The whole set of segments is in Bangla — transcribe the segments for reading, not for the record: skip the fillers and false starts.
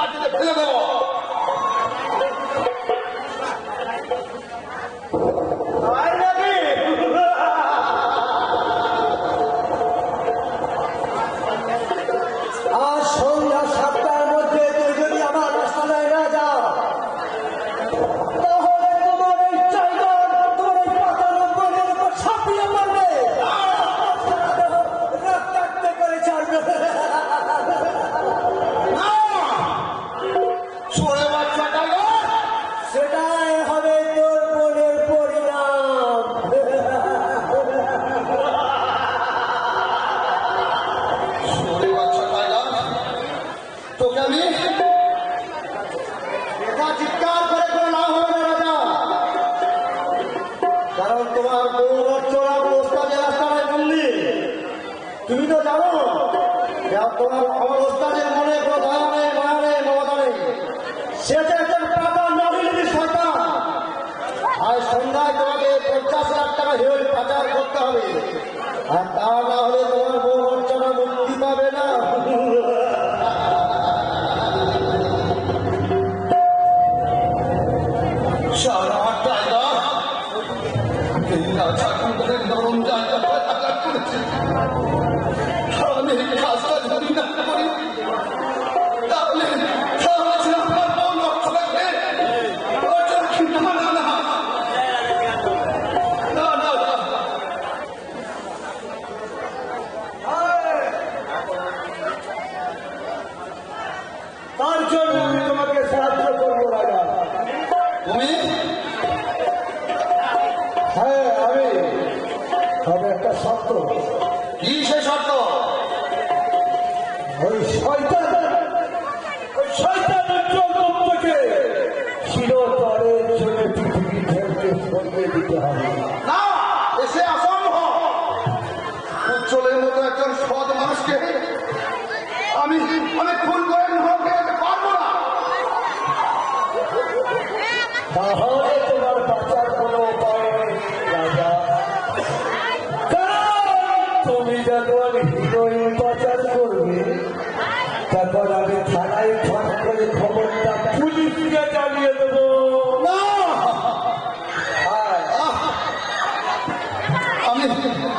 মাটিতে ফেলে দেবো। তুমি তো জানো তোমার আমার ওস্তাদের মনে কোনো দয়া নেই, মায়া নেই, মমতা নেই। সে যে একজন টাকা নবীন শয়তান। আর সন্ধ্যায় তোমাকে 50,000 টাকা হেরোইন পাচার করতে হবে, আর তা না হলে তোমার বউ অর্চনা মুক্তি পাবে না। সারা টাকা নরম জায়গা করেছে। আমি কাজটা যদি না করি তাহলে আপনার বউ লক্ষ্য রাখবে। তার জন্য আমি তোমাকে সাহায্য করবো রাজা। তুমি? হ্যাঁ আমি, তবে একটা শর্ত। কি সে শর্ত? ওই শয়তানের জন্মকে চিরতরের জন্য পৃথিবী থেকে সরিয়ে দিতে হবে। না, এসে অসম্ভব। উজ্জ্বলের মতো একজন সৎ মানুষকে আমি খুন করে পারবো না। তাহলে তোমার বাঁচার কোনো উপায় নেই রাজা। তুমি যখন হিরোইন পাচার করবে তখন আমি থানায় ফোন করে খবরটা পুলিশকে জানিয়ে দেবো।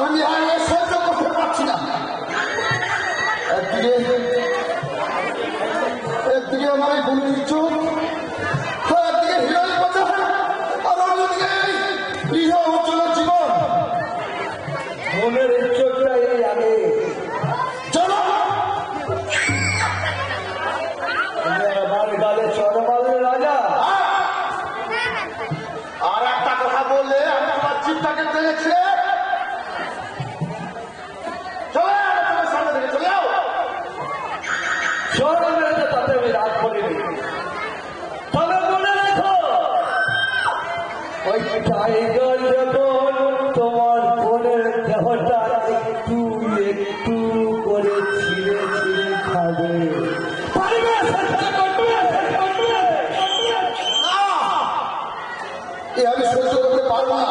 আমি আর সহ্য করতে পারছি না। একদিকে আমার গুলি চোখ, একদিকে হিরোইন পাচার, আর অন্যদিকে উজ্জ্বলের জীবন। মনের চোখটাই আগে চলো গালে চড় মারলে রাজা। আর একটা কথা বললে আমি তোমার চিন্তাকে দেখছে তোমার সামনে থেকে চলে যাও। চড় মেরেছে তাতে আমি রাগ করিনি। তবে মনে রেখো ওই টাইগার যখন তোমার বোনের দেহটা একটু একটু করে ছিঁড়ে ছিঁড়ে খাবে, আমি সহ্য করতে পারবো না।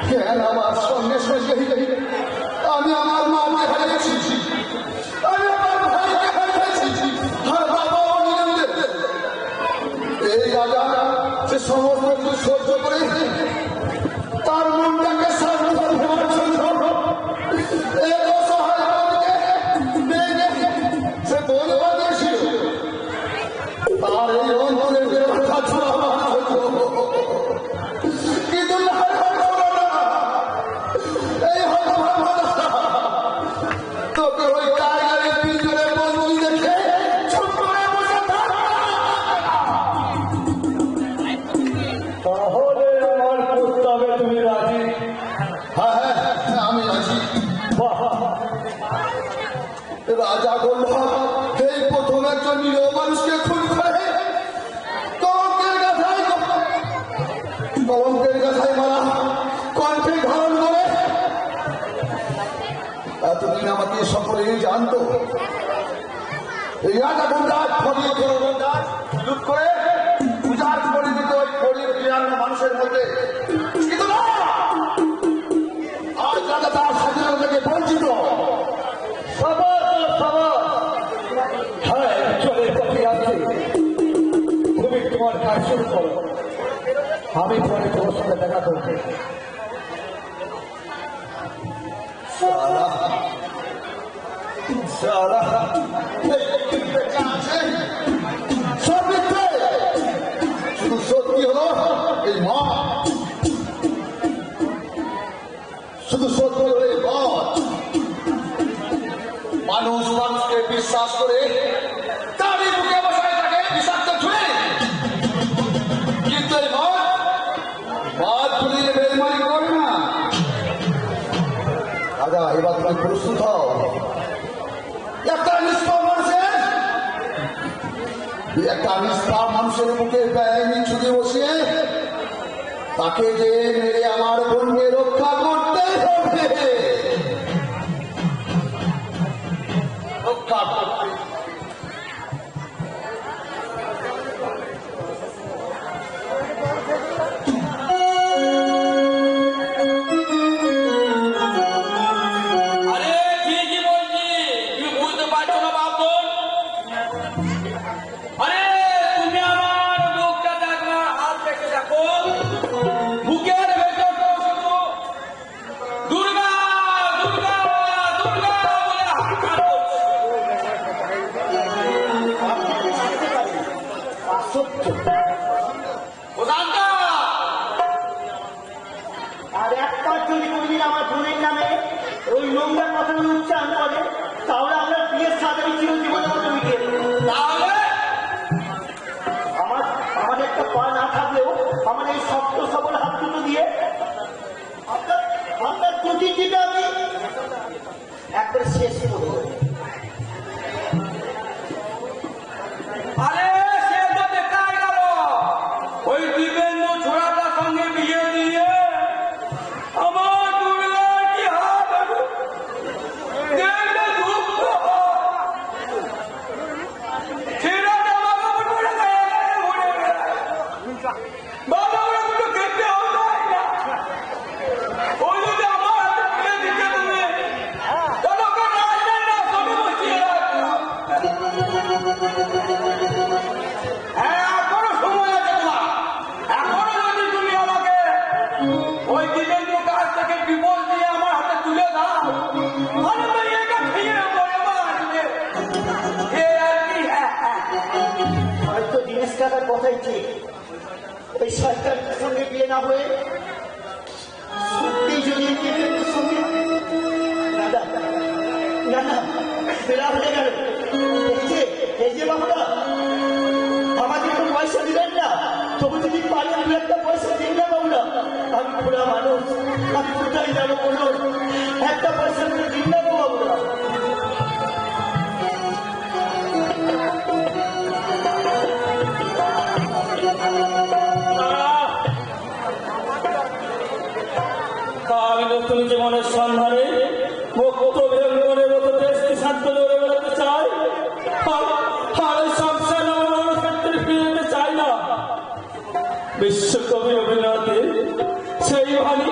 কেন আমার সঙ্গে সঙ্গে আমি আমার মাকে হারিয়েছি, আমি আমার ভাইকে হারিয়েছি, আর বাবাও নিয়ে এই রাজা সে সমস্ত কিছু সহ্য করে তার মনটাকে সাবধান হওয়ার জন্য সে বলবা দিয়েছিল। তার এই অন্তরের কথা ছিল আমার কিন্তু তোকে ওই টাইগারের পিছনে বন্ধু দেখে চুপ করে বসে তাহলে আমার প্রস্তাবে তুমি রাজি? হ্যাঁ হ্যাঁ আমি রাজি। রাজা বলল এই প্রথম একজন নিরীহ মানুষকে খুন করে কলঙ্কের গাথায় মারা কণ্ঠে ধারণ করে। এতদিন আমাকে সকলেই জানতো এই রাজা গুন্ডার ফলিয়ে লুট করে পূজার করে দিত ওই গরিব বিরানো মানুষের মধ্যে। কিন্তু না, আজ রাজা তার স্বাধীনতা থেকে বঞ্চিত। হ্যাঁ শুরু করো, আমি পরে তোমার সঙ্গে দেখা করবো। শুধু সত্যি হলো এই মা, শুধু সত্যি হলো এই মত। মানুষ মানুষকে বিশ্বাস করে তারই বুকে বসায় তাকে বিষাক্ত ছুঁড়ে, কিন্তু এই মত পুলিয়ে বেইমানি করে না। দাদা এবার তুমি প্রস্তুত হও। একটা নিষ্পাপ মানুষের বুকে বেআইনি ছুঁড়ে বসিয়ে তাকে যে মেরে আমার বোনকে রক্ষা করতে হবে, রক্ষা করতে। আরে ঠিকই বলছি, তুমি বুঝতে পারছো না বাবু? আরে তুমি আমার মুখটা দেখো, হাত দেখে দেখো, বুকের ভেতর শুধু দুর্গা দুর্গা দুর্গা বলে হাহাকার করছে। প্রশান্ত, আর একবার যদি কোনদিন আমার বোনের নামে ওই নোংরা কথাগুলো উচ্চারণ করে, তাহলে আমরা বিয়ের সাথে চিরজীবনের মতো মিটিয়ে দেবো। তাহলে আমার একটা পা না থাকলেও আমার এই শক্ত সবল হাত দুটো দিয়ে আপনার প্রতিটিটা আমি একবার শেষ করবো। আরে সে তো দেখাই গেল, ওই দিবেন্দু ছোড়াটার সঙ্গে বিয়ে দিয়ে আমার দুর্গার কি হবে দেখলে দুঃখ হয়। ছেলেটা জামা কাপড় পরে গায়ে গায়ে ঘুরে বেড়ায়। বাবা ওরা দুটো খেতে হয় না। ওই যদি আমার হাতে তুলে দিতে তুমি, তাহলে ওকে রাজধানী না সবে বসিয়ে রাখতাম। হ্যাঁ, এখনো সময় আছে তোমার। এখনো যদি তুমি আমাকে ওই দিবেন্দ্র কাছ থেকে ডিভোর্স দিয়ে আমার হাতে তুলে দাও, তাহলে তো এটা খেয়ে পরে বাঁচবে। এ আর কি? হয়তো দিনেশ কাকার কথাই ঠিক, ওই সরকারের সঙ্গে বিয়ে না হয়ে সত্যি যদি দিবেন্দ্রের সঙ্গে না না বেলা হয়ে গেল। এই যে বাবুরা আমাকে একটু পয়সা দিলেন না, তবু যদি পারেন দু একটা পয়সা দিন না বাবুরা। আমি খোলা মানুষ, আমি কোথায় যাবো বলুন, একটা পয়সা করে দিন না গো বাবুরা। আমি নতুন জীবনের সন্ধানে মুক্ত বেঙ্গলের মতো দেশকে শান্ত করে বেড়াতে চাই। আর এই সংসার আমার ক্ষেত্রে ফিরে যেতে চাই না। বিশ্বকবি রবীন্দ্রনাথের সেই বাণী